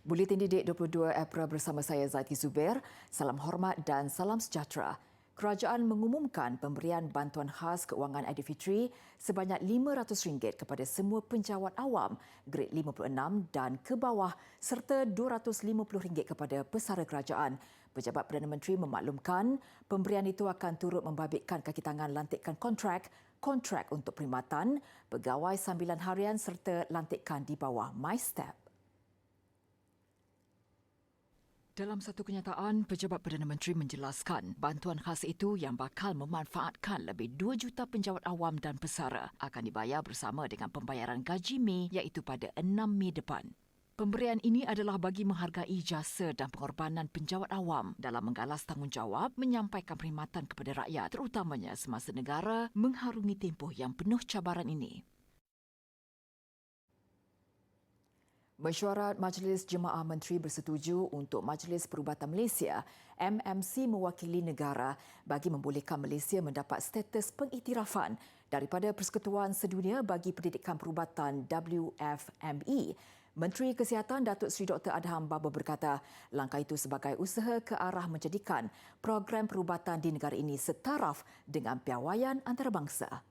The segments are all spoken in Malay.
Buletin Didik 22 April bersama saya Zati Zubair. Salam hormat dan salam sejahtera. Kerajaan mengumumkan pemberian bantuan khas keuangan Aidilfitri sebanyak RM500 kepada semua penjawat awam grade 56 dan ke bawah serta RM250 kepada pesara kerajaan. Pejabat Perdana Menteri memaklumkan pemberian itu akan turut membabitkan kaki tangan lantikan kontrak untuk perkhidmatan, pegawai sambilan harian serta lantikan di bawah MyStep. Dalam satu kenyataan, Pejabat Perdana Menteri menjelaskan bantuan khas itu yang bakal memanfaatkan lebih 2 juta penjawat awam dan pesara akan dibayar bersama dengan pembayaran gaji Mei iaitu pada 6 Mei depan. Pemberian ini adalah bagi menghargai jasa dan pengorbanan penjawat awam dalam menggalas tanggungjawab menyampaikan perkhidmatan kepada rakyat terutamanya semasa negara mengharungi tempoh yang penuh cabaran ini. Mesyuarat Majlis Jemaah Menteri bersetuju untuk Majlis Perubatan Malaysia MMC mewakili negara bagi membolehkan Malaysia mendapat status pengiktirafan daripada Persekutuan Sedunia bagi Pendidikan Perubatan WFME. Menteri Kesihatan Datuk Seri Dr. Adham Baba berkata langkah itu sebagai usaha ke arah menjadikan program perubatan di negara ini setaraf dengan piawaian antarabangsa.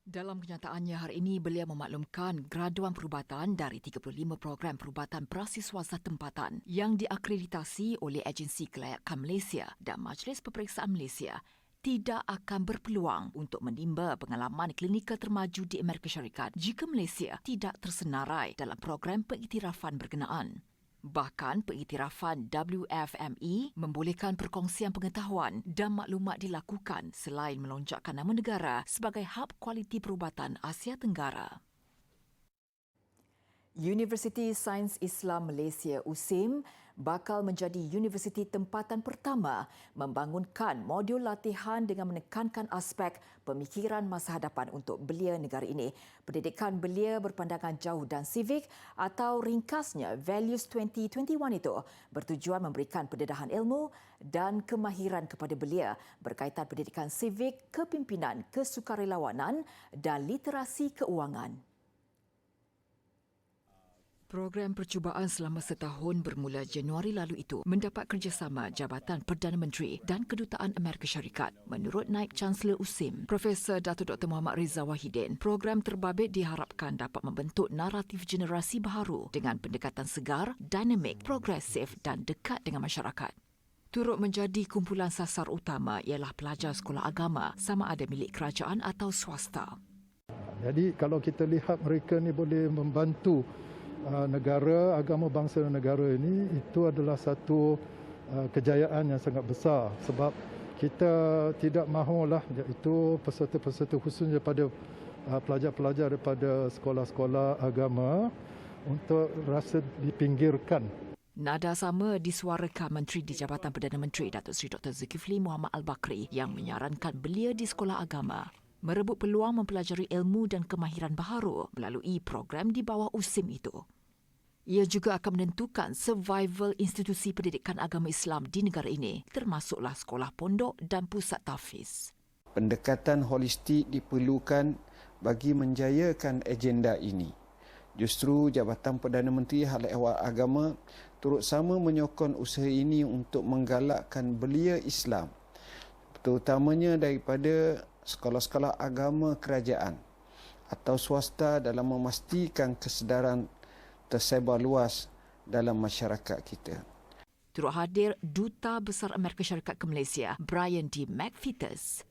Dalam kenyataannya hari ini, beliau memaklumkan graduan perubatan dari 35 program perubatan beasiswa tempatan yang diakreditasi oleh Agensi Kelayakan Malaysia dan Majlis Peperiksaan Malaysia tidak akan berpeluang untuk menimba pengalaman klinikal termaju di Amerika Syarikat jika Malaysia tidak tersenarai dalam program pengiktirafan berkenaan. Bahkan pengiktirafan WFME membolehkan perkongsian pengetahuan dan maklumat dilakukan selain melonjakkan nama negara sebagai hub kualiti perubatan Asia Tenggara. Universiti Sains Islam Malaysia USIM bakal menjadi universiti tempatan pertama membangunkan modul latihan dengan menekankan aspek pemikiran masa hadapan untuk belia negara ini. Pendidikan belia berpandangan jauh dan sivik atau ringkasnya Values 2021 itu bertujuan memberikan pendedahan ilmu dan kemahiran kepada belia berkaitan pendidikan sivik, kepimpinan, kesukarelawanan dan literasi keuangan. Program percubaan selama setahun bermula Januari lalu itu mendapat kerjasama Jabatan Perdana Menteri dan Kedutaan Amerika Syarikat. Menurut Naib Chancellor USIM, Profesor Datuk Dr. Muhammad Rizal Wahidin, program terbabit diharapkan dapat membentuk naratif generasi baharu dengan pendekatan segar, dinamik, progresif dan dekat dengan masyarakat. Turut menjadi kumpulan sasar utama ialah pelajar sekolah agama sama ada milik kerajaan atau swasta. Jadi kalau kita lihat mereka ni boleh membantu negara, agama, bangsa dan negara ini, itu adalah satu kejayaan yang sangat besar sebab kita tidak mahulah iaitu peserta-peserta khususnya daripada pelajar-pelajar daripada sekolah-sekolah agama untuk rasa dipinggirkan. Nada sama disuarakan Menteri di Jabatan Perdana Menteri Datuk Seri Dr. Zulkifli Muhammad Al-Bakri yang menyarankan belia di sekolah agama merebut peluang mempelajari ilmu dan kemahiran baharu melalui program di bawah USIM itu. Ia juga akan menentukan survival institusi pendidikan agama Islam di negara ini, termasuklah sekolah pondok dan pusat tahfiz. Pendekatan holistik diperlukan bagi menjayakan agenda ini. Justru Jabatan Perdana Menteri Hal Ehwal Agama turut sama menyokong usaha ini untuk menggalakkan belia Islam, terutamanya daripada sekolah-sekolah agama kerajaan atau swasta dalam memastikan kesedaran tersebar luas dalam masyarakat kita. Turut hadir Duta Besar Amerika Syarikat ke Malaysia, Brian D. McFeeters.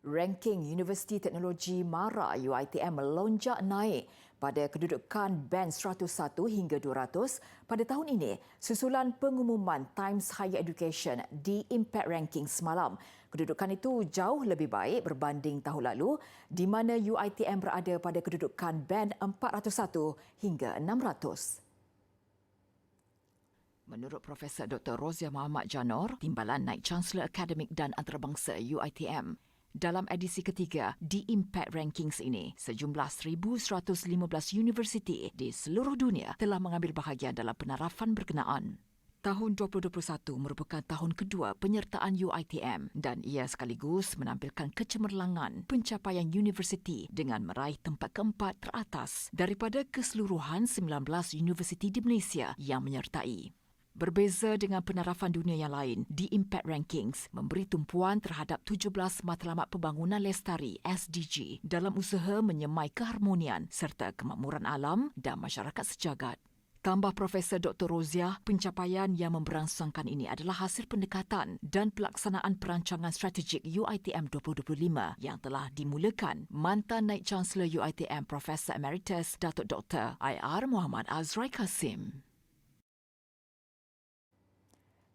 Ranking Universiti Teknologi MARA UiTM melonjak naik pada kedudukan band 101 hingga 200 pada tahun ini susulan pengumuman Times Higher Education di Impact Ranking semalam. Kedudukan itu jauh lebih baik berbanding tahun lalu di mana UiTM berada pada kedudukan band 401 hingga 600. Menurut Profesor Dr. Rozia Muhammad Janor, Timbalan Naib Chancellor Akademik dan Antarabangsa UiTM, dalam edisi ketiga di Impact Rankings ini, sejumlah 1,115 universiti di seluruh dunia telah mengambil bahagian dalam penarafan berkenaan. Tahun 2021 merupakan tahun kedua penyertaan UiTM dan ia sekaligus menampilkan kecemerlangan pencapaian universiti dengan meraih tempat keempat teratas daripada keseluruhan 19 universiti di Malaysia yang menyertai. Berbeza dengan penarafan dunia yang lain, The Impact Rankings memberi tumpuan terhadap 17 matlamat pembangunan lestari SDG dalam usaha menyemai keharmonian serta kemakmuran alam dan masyarakat sejagat. Tambah Profesor Dr. Roziah, pencapaian yang memberangsangkan ini adalah hasil pendekatan dan pelaksanaan perancangan strategik UiTM 2025 yang telah dimulakan mantan Naib Chancellor UiTM Profesor Emeritus Datuk Dr. IR Muhammad Azrai Kasim.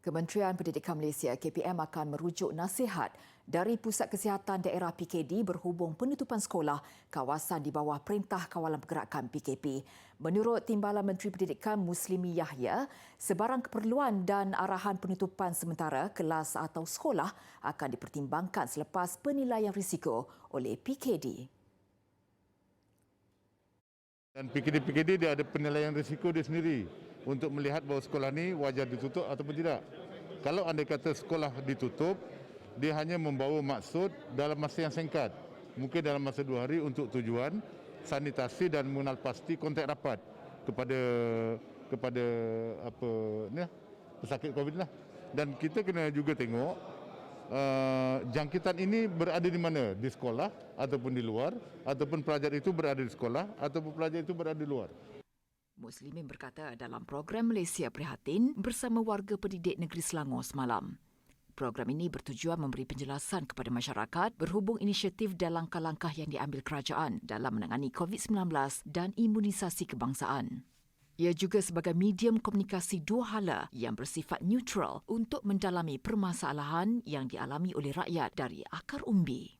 Kementerian Pendidikan Malaysia KPM akan merujuk nasihat dari Pusat Kesihatan Daerah PKD berhubung penutupan sekolah kawasan di bawah Perintah Kawalan Pergerakan PKP. Menurut Timbalan Menteri Pendidikan Muslimi Yahya, sebarang keperluan dan arahan penutupan sementara kelas atau sekolah akan dipertimbangkan selepas penilaian risiko oleh PKD. Dan PKD dia ada penilaian risiko dia sendiri untuk melihat bahawa sekolah ni wajar ditutup ataupun tidak. Kalau anda kata sekolah ditutup, dia hanya membawa maksud dalam masa yang singkat. Mungkin dalam masa 2 hari untuk tujuan sanitasi dan mengenal pasti kontak rapat kepada pesakit COVID lah. Dan kita kena juga tengok jangkitan ini berada di mana? Di sekolah ataupun di luar, ataupun pelajar itu berada di sekolah ataupun pelajar itu berada di luar. Muslimin berkata dalam program Malaysia Prihatin bersama warga pendidik negeri Selangor semalam. Program ini bertujuan memberi penjelasan kepada masyarakat berhubung inisiatif dan langkah-langkah yang diambil kerajaan dalam menangani COVID-19 dan imunisasi kebangsaan. Ia juga sebagai medium komunikasi dua hala yang bersifat neutral untuk mendalami permasalahan yang dialami oleh rakyat dari akar umbi.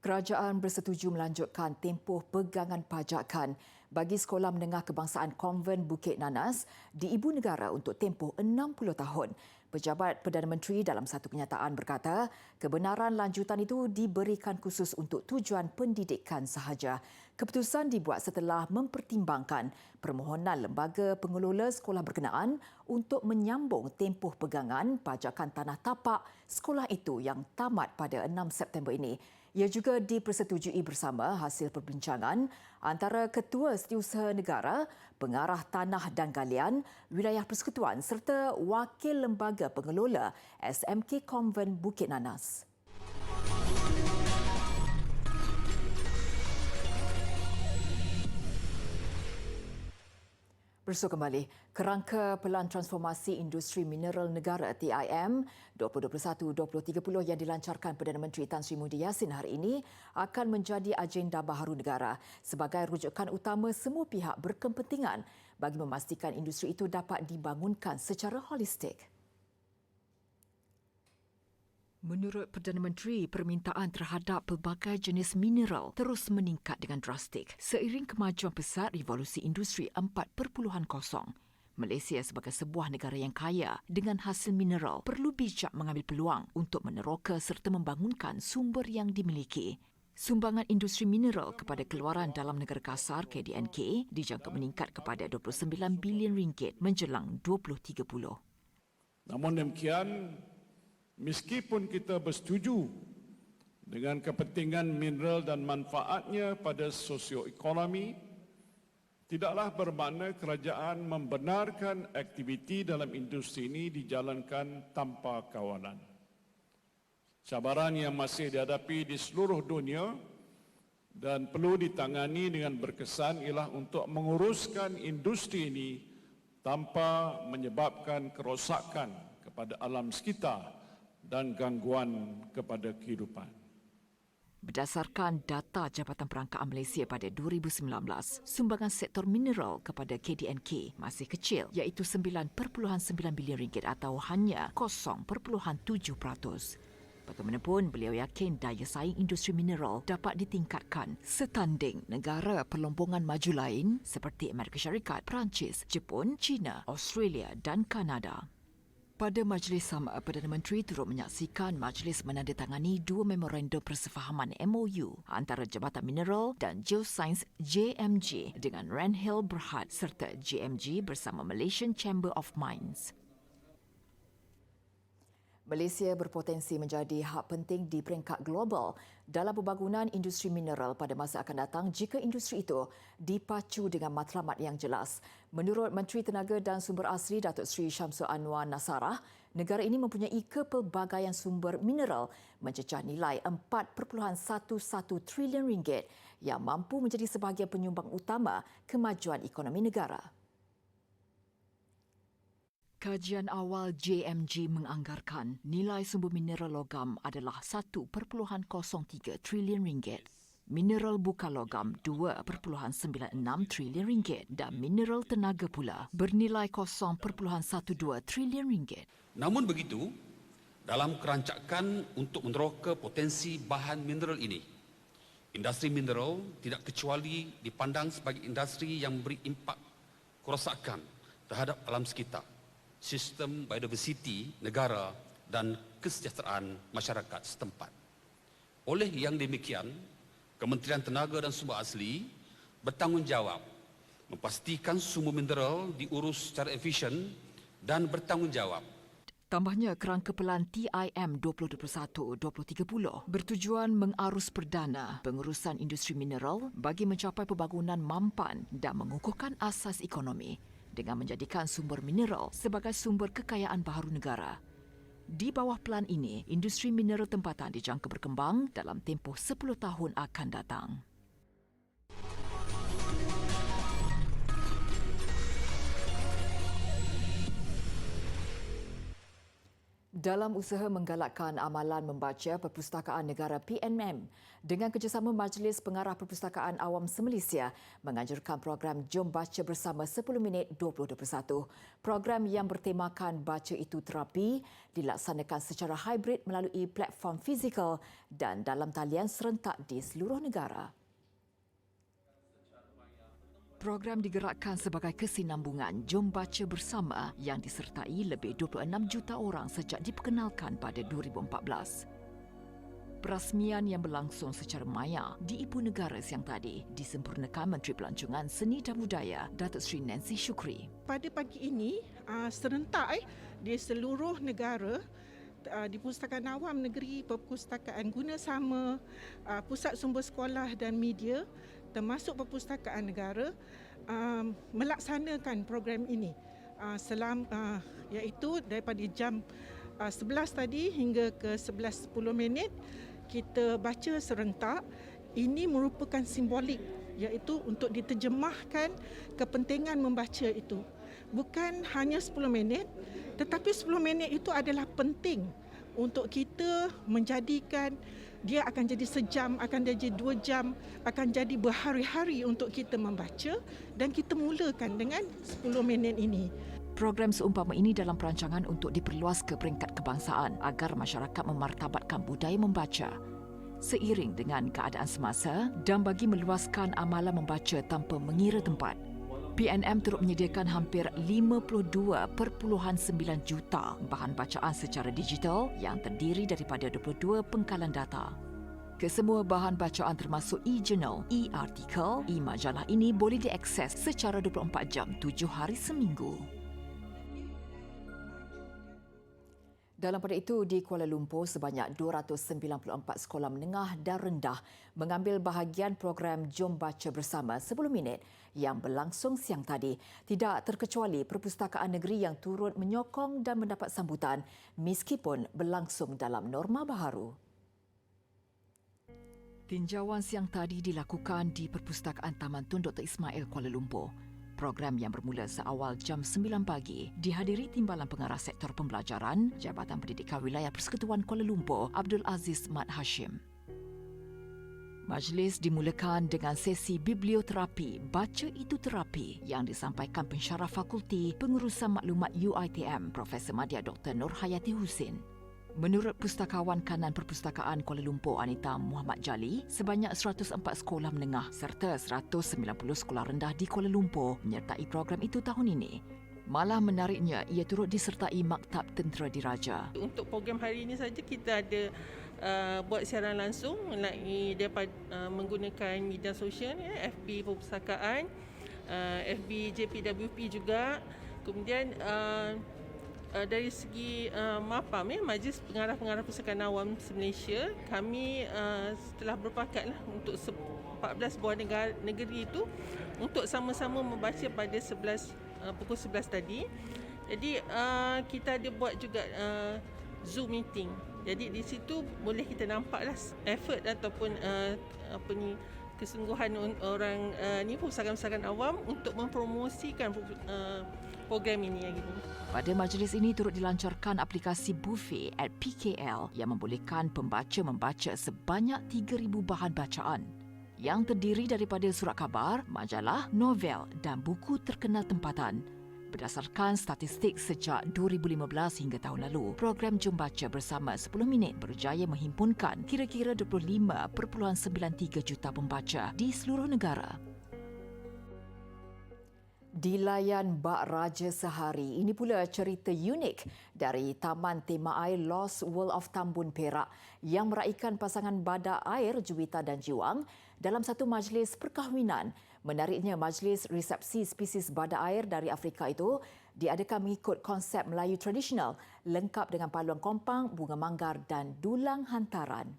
Kerajaan bersetuju melanjutkan tempoh pegangan pajakan bagi Sekolah Menengah Kebangsaan Konvent Bukit Nanas di Ibu Negara untuk tempoh 60 tahun. Pejabat Perdana Menteri dalam satu kenyataan berkata, kebenaran lanjutan itu diberikan khusus untuk tujuan pendidikan sahaja. Keputusan dibuat setelah mempertimbangkan permohonan lembaga pengelola sekolah berkenaan untuk menyambung tempoh pegangan pajakan tanah tapak sekolah itu yang tamat pada 6 September ini. Ia juga dipersetujui bersama hasil perbincangan antara Ketua Setiausaha Negara, Pengarah Tanah dan Galian, Wilayah Persekutuan serta Wakil Lembaga Pengelola SMK Konvent Bukit Nanas. Bersua kembali, kerangka Pelan Transformasi Industri Mineral Negara TIM 2021-2030 yang dilancarkan Perdana Menteri Tan Sri Muhyiddin Yassin hari ini akan menjadi agenda baharu negara sebagai rujukan utama semua pihak berkepentingan bagi memastikan industri itu dapat dibangunkan secara holistik. Menurut Perdana Menteri, permintaan terhadap pelbagai jenis mineral terus meningkat dengan drastik seiring kemajuan pesat revolusi industri 4.0. Malaysia sebagai sebuah negara yang kaya dengan hasil mineral perlu bijak mengambil peluang untuk meneroka serta membangunkan sumber yang dimiliki. Sumbangan industri mineral kepada keluaran dalam negara kasar KDNK dijangka meningkat kepada RM29 bilion menjelang 2030. Namun demikian, meskipun kita bersetuju dengan kepentingan mineral dan manfaatnya pada sosioekonomi, tidaklah bermakna kerajaan membenarkan aktiviti dalam industri ini dijalankan tanpa kawalan. Cabaran yang masih dihadapi di seluruh dunia dan perlu ditangani dengan berkesan ialah untuk menguruskan industri ini tanpa menyebabkan kerosakan kepada alam sekitar dan gangguan kepada kehidupan. Berdasarkan data Jabatan Perangkaan Malaysia pada 2019, sumbangan sektor mineral kepada KDNK masih kecil iaitu RM9.9 bilion atau hanya 0.7%. Bagaimanapun, beliau yakin daya saing industri mineral dapat ditingkatkan setanding negara perlombongan maju lain seperti Amerika Syarikat, Perancis, Jepun, China, Australia dan Kanada. Pada majlis sama, Perdana Menteri turut menyaksikan majlis menandatangani dua memorandum persefahaman MOU antara Jabatan Mineral dan Geoscience JMG dengan Randhill Berhad serta JMG bersama Malaysian Chamber of Mines. Malaysia berpotensi menjadi hub penting di peringkat global dalam pembangunan industri mineral pada masa akan datang jika industri itu dipacu dengan matlamat yang jelas. Menurut Menteri Tenaga dan Sumber Asli Datuk Seri Syamsul Anwar Nasarah, negara ini mempunyai kepelbagaian sumber mineral mencecah nilai 4.11 trilion ringgit yang mampu menjadi sebahagian penyumbang utama kemajuan ekonomi negara. Kajian awal JMG menganggarkan nilai sumber mineral logam adalah 1.03 trilion ringgit, mineral bukan logam 2.96 trilion ringgit dan mineral tenaga pula bernilai 0.12 trilion ringgit. Namun begitu, dalam kerancakan untuk meneroka potensi bahan mineral ini, industri mineral tidak kecuali dipandang sebagai industri yang memberi impak kerosakan terhadap alam sekitar, sistem biodiversiti negara dan kesejahteraan masyarakat setempat. Oleh yang demikian, Kementerian Tenaga dan Sumber Asli bertanggungjawab memastikan sumber mineral diurus secara efisien dan bertanggungjawab. Tambahnya, kerangka pelan TIM 2021-2030 bertujuan mengarus perdana pengurusan industri mineral bagi mencapai pembangunan mampan dan mengukuhkan asas ekonomi dengan menjadikan sumber mineral sebagai sumber kekayaan baharu negara. Di bawah pelan ini, industri mineral tempatan dijangka berkembang dalam tempoh 10 tahun akan datang. Dalam usaha menggalakkan amalan membaca Perpustakaan Negara PNM dengan kerjasama Majlis Pengarah Perpustakaan Awam se-Malaysia menganjurkan program Jom Baca Bersama 10 Minit 2021. Program yang bertemakan Baca Itu Terapi dilaksanakan secara hybrid melalui platform fizikal dan dalam talian serentak di seluruh negara. Program digerakkan sebagai kesinambungan Jom Baca Bersama yang disertai lebih 26 juta orang sejak diperkenalkan pada 2014. Perasmian yang berlangsung secara maya di Ibu Negara siang tadi disempurnakan Menteri Pelancongan Seni dan Budaya Datuk Seri Nancy Shukri. Pada pagi ini, serentak di seluruh negara, di Perpustakaan Awam Negeri, Perpustakaan Guna Sama, Pusat Sumber Sekolah dan Media termasuk Perpustakaan Negara melaksanakan program ini iaitu daripada jam 11 tadi hingga ke 11.10 minit kita baca serentak. Ini merupakan simbolik iaitu untuk diterjemahkan kepentingan membaca itu. Bukan hanya 10 minit tetapi 10 minit itu adalah penting untuk kita menjadikan dia akan jadi sejam, akan jadi 2 jam, akan jadi berhari-hari untuk kita membaca dan kita mulakan dengan 10 minit ini. Program seumpama ini dalam perancangan untuk diperluas ke peringkat kebangsaan agar masyarakat memartabatkan budaya membaca seiring dengan keadaan semasa dan bagi meluaskan amalan membaca tanpa mengira tempat. PNM turut menyediakan hampir 52.9 juta bahan bacaan secara digital yang terdiri daripada 22 pengkalan data. Kesemua bahan bacaan termasuk e-journal, e-artikel, e-majalah ini boleh diakses secara 24 jam 7 hari seminggu. Dalam pada itu, di Kuala Lumpur, sebanyak 294 sekolah menengah dan rendah mengambil bahagian program Jom Baca Bersama 10 Minit yang berlangsung siang tadi. Tidak terkecuali Perpustakaan Negeri yang turut menyokong dan mendapat sambutan meskipun berlangsung dalam norma baharu. Tinjauan siang tadi dilakukan di Perpustakaan Taman Tun Dr. Ismail Kuala Lumpur. Program yang bermula seawal jam 9 pagi dihadiri Timbalan Pengarah Sektor Pembelajaran Jabatan Pendidikan Wilayah Persekutuan Kuala Lumpur Abdul Aziz Mat Hashim. Majlis dimulakan dengan sesi biblioterapi Baca Itu Terapi yang disampaikan pensyarah Fakulti Pengurusan Maklumat UiTM Profesor Madya Dr. Nur Hayati Husin. Menurut Pustakawan Kanan Perpustakaan Kuala Lumpur Anita Muhammad Jali, sebanyak 104 sekolah menengah serta 190 sekolah rendah di Kuala Lumpur menyertai program itu tahun ini. Malah menariknya, ia turut disertai Maktab Tentera Diraja. Untuk program hari ini saja kita ada buat siaran langsung melalui menggunakan media sosial, FB Perpustakaan, FB JPWP juga. Kemudian dari segi MAPAM, Majlis Pengarah-Pengarah Perpustakaan Awam Malaysia, kami telah berpakatlah untuk 14 buah negeri itu untuk sama-sama membaca pada pukul 11 tadi. Jadi kita ada buat juga Zoom meeting. Jadi di situ boleh kita nampaklah effort ataupun kesungguhan orang perpustakaan-perpustakaan awam untuk mempromosikan program ini. Pada majlis ini turut dilancarkan aplikasi Buffet at PKL yang membolehkan pembaca membaca sebanyak 3,000 bahan bacaan yang terdiri daripada surat khabar, majalah, novel dan buku terkenal tempatan. Berdasarkan statistik sejak 2015 hingga tahun lalu, program Jom Baca Bersama 10 Minit berjaya menghimpunkan kira-kira 25.93 juta pembaca di seluruh negara. Di layan Bak Raja Sehari, ini pula cerita unik dari Taman Tema Air Lost World of Tambun Perak yang meraikan pasangan badak air Juwita dan Jiwang dalam satu majlis perkahwinan. Menariknya, majlis resepsi spesies badak air dari Afrika itu diadakan mengikut konsep Melayu tradisional lengkap dengan paluan kompang, bunga manggar dan dulang hantaran.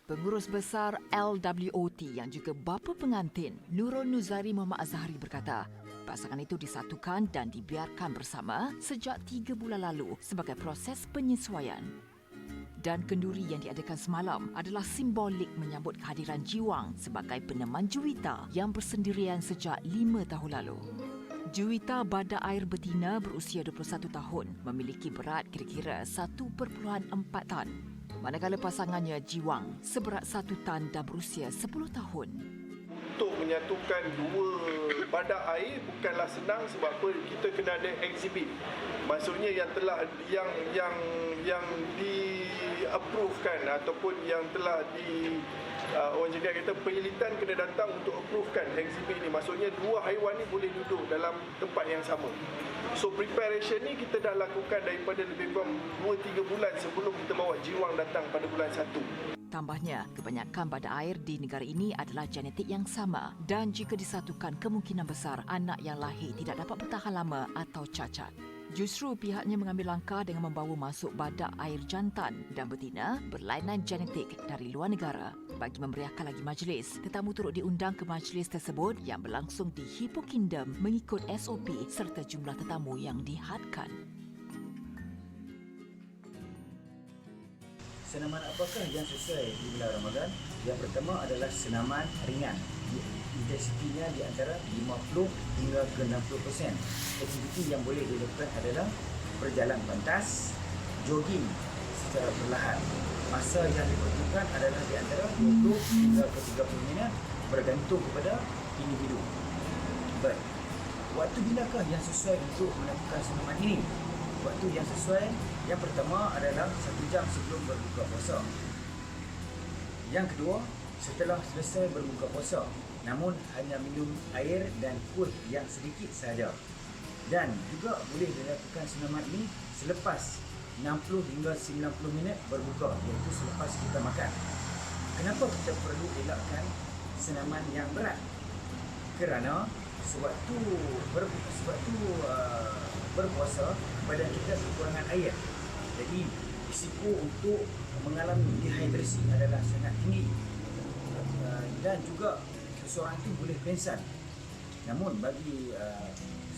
Pengurus besar LWOT yang juga bapa pengantin, Nurul Nuzari Muhammad Azhari berkata, pasangan itu disatukan dan dibiarkan bersama sejak 3 bulan lalu sebagai proses penyesuaian. Dan kenduri yang diadakan semalam adalah simbolik menyambut kehadiran Jiwang sebagai peneman Juwita yang bersendirian sejak 5 tahun lalu. Juwita badak air betina berusia 21 tahun, memiliki berat kira-kira 1.4 tan. Manakala pasangannya Jiwang seberat 1 tan dan berusia 10 tahun. Untuk menyatukan dua badak air bukanlah senang sebab apa, kita kena ada exhibit. Maksudnya yang telah yang di-approvekan ataupun yang telah orang jenis kata penyelidikan kena datang untuk approvekan exhibit ni. Maksudnya dua haiwan ni boleh duduk dalam tempat yang sama. So preparation ni kita dah lakukan daripada lebih kurang 2-3 bulan sebelum kita bawa Jiwang datang pada bulan 1. Tambahnya, kebanyakan badak air di negara ini adalah genetik yang sama dan jika disatukan kemungkinan besar anak yang lahir tidak dapat bertahan lama atau cacat. Justru pihaknya mengambil langkah dengan membawa masuk badak air jantan dan betina berlainan genetik dari luar negara. Bagi memeriahkan lagi majlis, tetamu turut diundang ke majlis tersebut yang berlangsung di Hippo Kingdom mengikut SOP serta jumlah tetamu yang dihadkan. Senaman apakah yang sesuai di bulan Ramadan? Yang pertama adalah senaman ringan. Intensitinya di antara 50 hingga ke 60%. Aktiviti yang boleh dilakukan adalah berjalan pantas, jogging secara perlahan. Masa yang diperlukan adalah di antara 20 hingga ke 30 minit bergantung kepada individu. Baik. Waktu bilakah yang sesuai untuk melakukan senaman ini? Waktu yang sesuai, yang pertama adalah 1 jam sebelum berbuka puasa. Yang kedua, setelah selesai berbuka puasa, namun hanya minum air dan kuih yang sedikit sahaja. Dan juga boleh dilakukan senaman ini selepas 60 hingga 90 minit berbuka, iaitu selepas kita makan. Kenapa kita perlu elakkan senaman yang berat? Kerana sewaktu berpuasa, badan kita kekurangan air. Jadi risiko untuk mengalami dehidrasi adalah sangat tinggi. Dan juga seseorang itu boleh pingsan. Namun bagi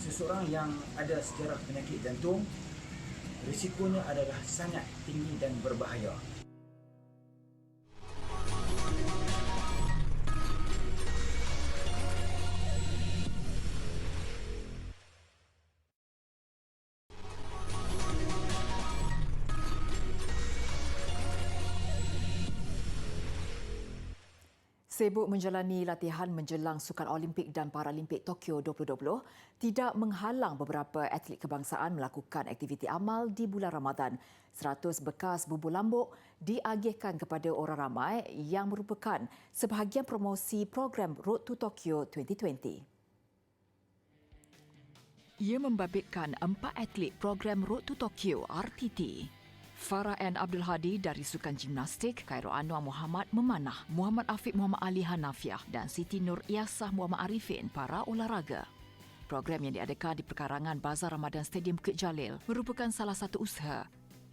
seseorang yang ada sejarah penyakit jantung, risikonya adalah sangat tinggi dan berbahaya. Sibuk menjalani latihan menjelang Sukan Olimpik dan Paralimpik Tokyo 2020 tidak menghalang beberapa atlet kebangsaan melakukan aktiviti amal di bulan Ramadan. 100 bekas bubur lambuk diagihkan kepada orang ramai yang merupakan sebahagian promosi program Road to Tokyo 2020. Ia membabitkan 4 atlet program Road to Tokyo RTT. Farah N. Abdul Hadi dari Sukan Gimnastik, Khairul Anwar Muhammad Memanah, Muhammad Afiq Muhammad Ali Hanafiah dan Siti Nur Iyasah Muhammad Arifin para olahraga. Program yang diadakan di perkarangan Bazar Ramadan Stadium Bukit Jalil merupakan salah satu usaha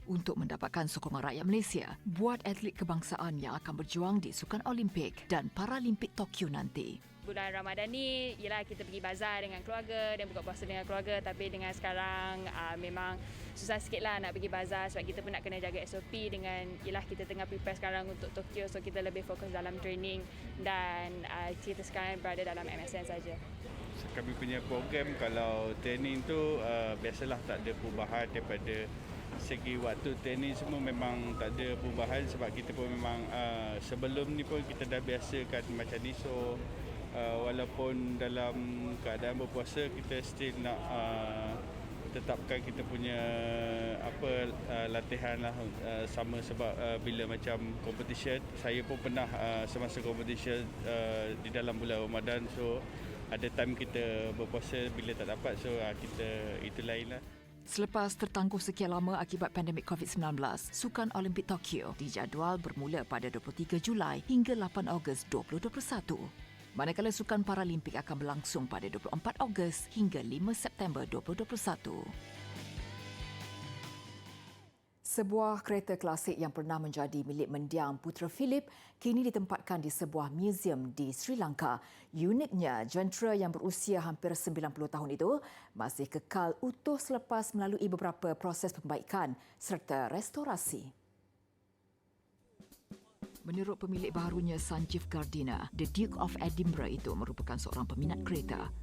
untuk mendapatkan sokongan rakyat Malaysia buat atlet kebangsaan yang akan berjuang di Sukan Olimpik dan Paralimpik Tokyo nanti. Bulan Ramadan ni ialah kita pergi bazar dengan keluarga dan buka puasa dengan keluarga, tapi dengan sekarang memang susah sikitlah nak pergi bazar sebab kita pun nak kena jaga SOP dengan ialah kita tengah prepare sekarang untuk Tokyo, so kita lebih fokus dalam training dan kita sekarang berada dalam MSN saja. Kami punya program kalau training tu biasalah tak ada perubahan daripada segi waktu training semua memang tak ada perubahan sebab kita pun memang sebelum ni pun kita dah biasakan macam ni, so walaupun dalam keadaan berpuasa kita still nak tetapkan kita punya latihan lah sama sebab bila macam competition, saya pun pernah semasa competition di dalam bulan Ramadan, so ada time kita berpuasa bila tak dapat, so kita itu lain lah. Selepas tertangguh sekian lama akibat pandemik COVID-19, Sukan Olimpik Tokyo dijadual bermula pada 23 Julai hingga 8 Ogos 2021. Manakala Sukan Paralimpik akan berlangsung pada 24 Ogos hingga 5 September 2021. Sebuah kereta klasik yang pernah menjadi milik mendiang Putera Philip kini ditempatkan di sebuah museum di Sri Lanka. Uniknya, jentera yang berusia hampir 90 tahun itu masih kekal utuh selepas melalui beberapa proses pembaikan serta restorasi. Menurut pemilik baharunya Sanjeev Gardiner, The Duke of Edinburgh itu merupakan seorang peminat kereta.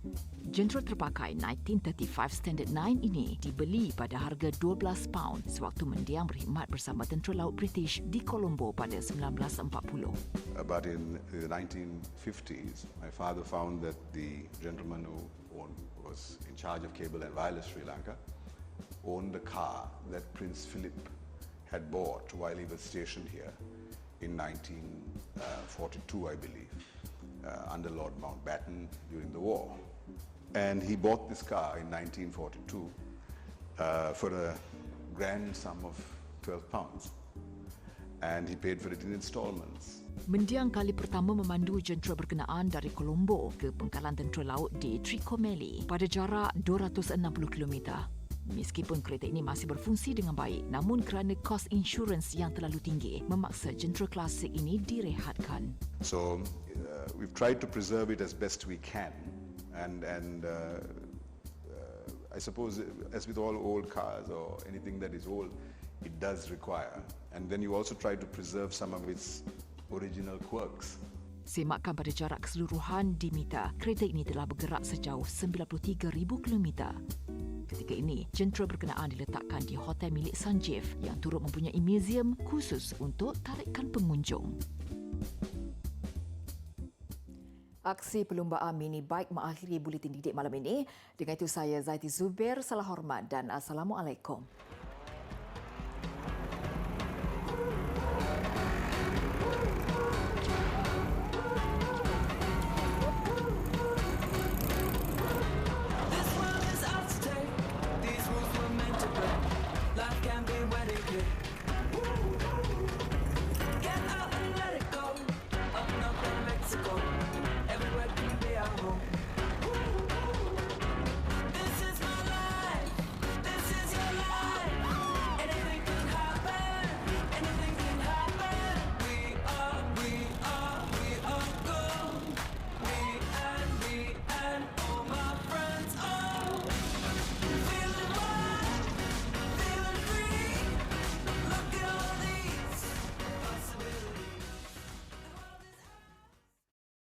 Jentera terpakai 1935 Standard 9 ini dibeli pada harga £12 sewaktu mendiang berkhidmat bersama Tentera Laut British di Colombo pada 1940. But in the 1950s, my father found that the gentleman who was in charge of Cable and Wireless Sri Lanka owned a car that Prince Philip had bought while he was stationed here in 1942, I believe, under Lord Mountbatten during the war. And he bought this car in 1942 for a grand sum of £12. And he paid for it in installments. Mendiang kali pertama memandu jentera berkenaan dari Colombo ke pangkalan tentera laut di Trincomalee pada jarak 260 km. Meskipun kereta ini masih berfungsi dengan baik, namun kerana kos insurans yang terlalu tinggi, memaksa jentera klasik ini direhatkan. So we've tried to preserve it as best we can, and I suppose as with all old cars or anything that is old, it does require, and then you also try to preserve some of its original quirks. Semakkan pada jarak keseluruhan di mita, kereta ini telah bergerak sejauh 93,000 km. Ketika ini, jentera berkenaan diletakkan di hotel milik Sanjeev yang turut mempunyai museum khusus untuk tarikan pengunjung. Aksi perlumbaan mini bike mengakhiri buletin didik malam ini. Dengan itu saya Zaiti Zubair, salam hormat dan Assalamualaikum.